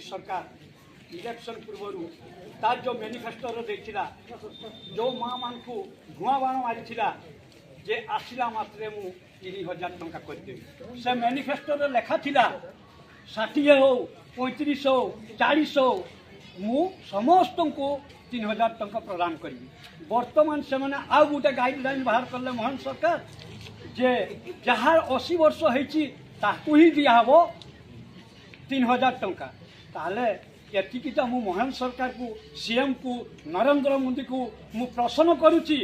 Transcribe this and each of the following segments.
सरकार इलेक्शन पूर्व तार जो मैनिफेस्टो देथिला जो माँ मान को धुआं बाण मारी जे आसला मात्रे मु 3000 टंका करदेवी से मैनिफेस्टो लेखा थिला 60 हो 35 हो 40 हो मु समस्त को 3000 टंका प्रदान करी बर्तमान से मैंने आउ गोटे गाइडलाइन बाहर कले मोहन सरकार जे जहाँ 80 वर्ष होती ही दिहब 3000 टंका ताले एतिकिटा मु मोहन सरकार को सीएम को नरेंद्र मोदी को मु प्रश्न करुच्ची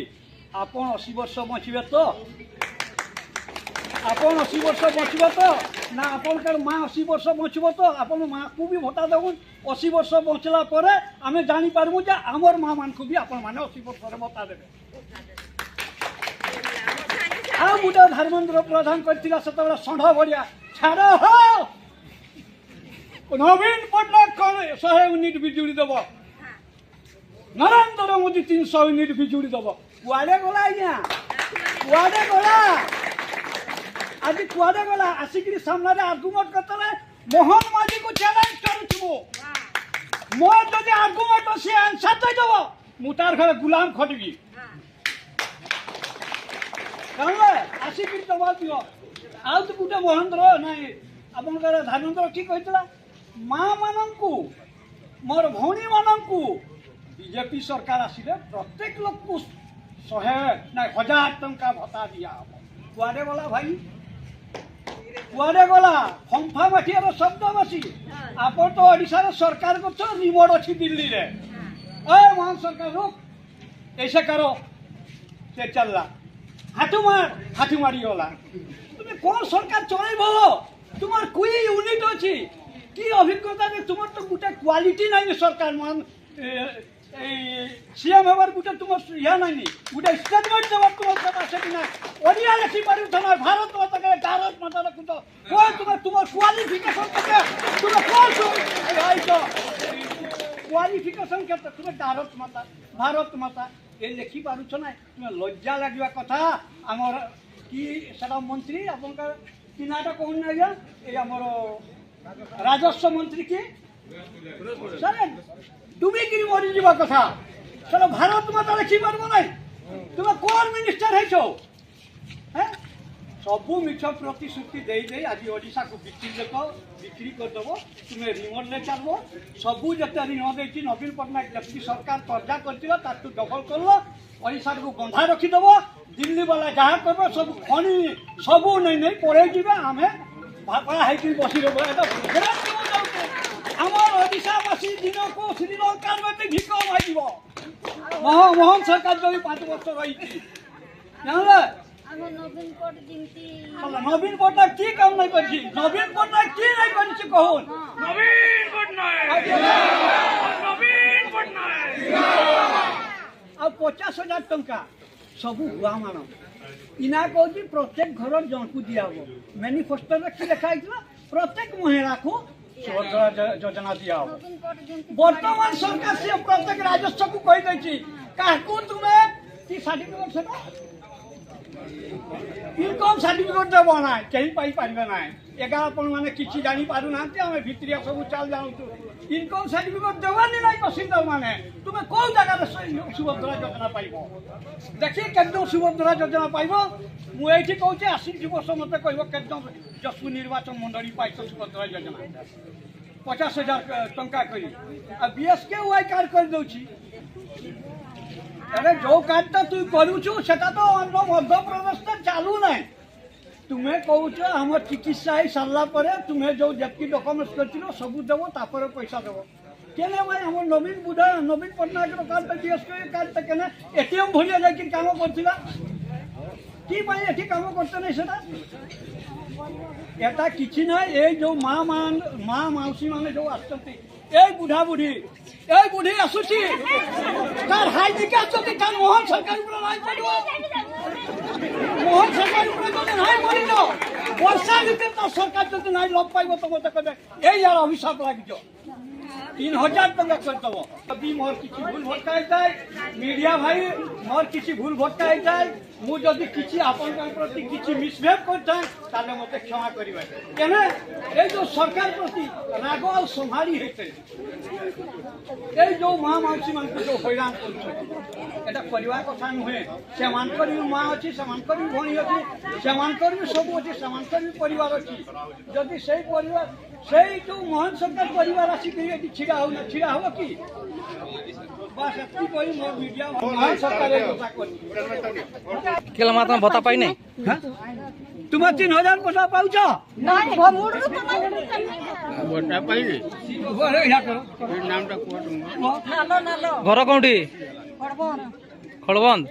आपण 80 वर्ष बचे तो आपण 80 वर्ष बचे तो ना आपनकर माँ 80 वर्ष बचब तो आपण माँ को भी भोटा देबुन 80 वर्ष बचला परे आमे जानी पारमु जे हमर माँ मान को भी आपण माने 80 वर्ष रे भोटा देबे आ मुदा धर्मेंद्र प्रधान करथिला सतबेला संढ बढिया छाड़ हो नवीन पटनायक कौन 100 यूनिट बिजुली दब नरेंद्र मोदी 300 यूनिट बिजुली दब कुआडे गला आज्ञा कुआडे गला आज कुआडे गला आसिक सामने आर्गुमेंट करते मोहन माझी को चैलेंज करूँ मोर जब आर्गुमेंट सी आंसर दे दब मु तार घर गुलाम खटबी आसिक दबा दियो आउ तो गोटे महेंद्र नाई आपनकर धर्मेंद्र ठीक होता माँ मानू मोर भौणी मानू बीजेपी सरकार आसिले प्रत्येक लोक को 100 ना 1000 टंका भत्ता दिया कुआडे गला भाई कुआडे गला फंफा माठियार शब्दवासी आप तो ओडिशा सरकार कर रिमोट अच्छी दिल्ली रे मोहन सरकार रुक ऐसे करो से चलला हाथू मारी गला तुम्हें कौन सरकार चल तुम्हार कोई यूनिट अच्छी कि अभिज्ञता तुम तो गोटे क्वालिटी ना सरकार मान सीएम हबार गोटे तुम या ना गोटे स्टेटमेंट देवार तुम कैपेसिटी ना ओडिया लिखी पार ना भारत माता के भारत माता रखुत कौन तुम क्वालिफिकेशन तुम कौन क्वालिफिकेशन के तुम भारत माता ये लिखी पारुछ ना तुम लज्जा लगे कथा आमर कि सारा मंत्री आपनका कि नाटा कहून ना ये आमर राजस्व मंत्री की सर डुबिकी मरी जा कथा चलो भारत माता लिखी पार्ब ना तुम कौन मिनिस्टर है सबू मिछ प्रतिश्रुति दे आज ओडिशा को बिक्री करदेव तुम्हें रिमोट ले चलो सबू जिते ऋण दे नवीन पट्टनायक जबकि सरकार कर्जा कर डबल कर ओडिशा को बंधा रखीदेव दिल्ली वाला जहाँ कर सब खनि सबू नहीं पड़े जी आम भापड़ा है बसी आमर ओडिशावासी दिन को श्रीलंका में भिक मांग मोहन सरकार जो 5 वर्ष रही नवीन पट्टनायक की काम नहीं कर नवीन पट्टनायक की नहीं कर कहून अब 50,000 टंका सबू हुआ मान इना कह प्रत्येक घर जन को दिहब मैनिफेस्टो कि लिखाई प्रत्येक महिला को सुभद्रा योजना दिहब वर्तमान सरकार से प्रत्येक राजस्व को कही क्या तुम्हें कि सर्टिफिकेट इनकम सर्टिफिकेट देव ना कहीं पारे ना एगा मैंने किसी जानी पारु ना आम भितर सब चल जाऊँ इनकम सर्टिफिकेट देवानी ना तहसीलदार मैंने तुम्हें कौ जगह सुभद्रा योजना पाइब देखिए केदम सुभद्रा योजना पाइब मुझे कहूँ आसिक वर्ष मत कह केदम जसपुर निर्वाचन मंडली पाई सुभद्रा योजना 50,000 टंका कर बीएसके वाई कार्ड कर दूची अरे जो कार्डटा तु करुचु सेटा तो मध्य प्रदेश चालू ना तुम्हें कहूच आम चिकित्सा हो सारा पर तुम्हें जो जबकि डॉक्यूमेंट्स कर सब देव तापर पैसा देव केने भाई आम नवीन बुढ़ा नवीन पट्टनायक कार्ड बीएसके कार्ड केने एटीएम भरिया जाकि काम करथिला कि एठी काम करते नहीं सेटा एटा किछि ना ए जो माँ मौसी माने जो आसछन्ति ए बुढ़ा बुढ़ी आसुची तार हाई दिके आसछन्ति तार मोहन सरकार ऊपर नाई पड़िबो मोहन सरकार ऊपर तो नाई पड़िलो वर्षा ऋतु तो सरकार जदि नाई लग पाइबो तो मते कहबे ए यार अभिशाप लागिजो 3000 टंका करदब जदि मोर किसी भूल भटका जाए मीडिया भाई मोर किसी भूल भटका जाए मु जदि किसी आपन प्रति किसी मिसबिहेव करता ताले मते क्षमा करिवे केने ए जो सरकार प्रति राग और संभारी हेते ए जो मां माउसी मान को जो हैरान करछ एटा परिवार कथा नुहे सेमान करी मां अछि सेमान करी भणी अछि सेमान करी सब अछि सेमान करी परिवार अछि जदि सेही परिवार सेही जो मोहन सरकार परिवार आसी कि एटी छिड़ा हो कि बस एती कोई मोर मीडिया मोहन सरकार ए कथा करी केला मात्रा भत्ता पाइ नै तुम 3000 भत्ता पाउछ नहीं मुडु तो भत्ता पाइले अरे या करो नामटा कोट नालो नालो घर कोठी पड़बो खड़बंद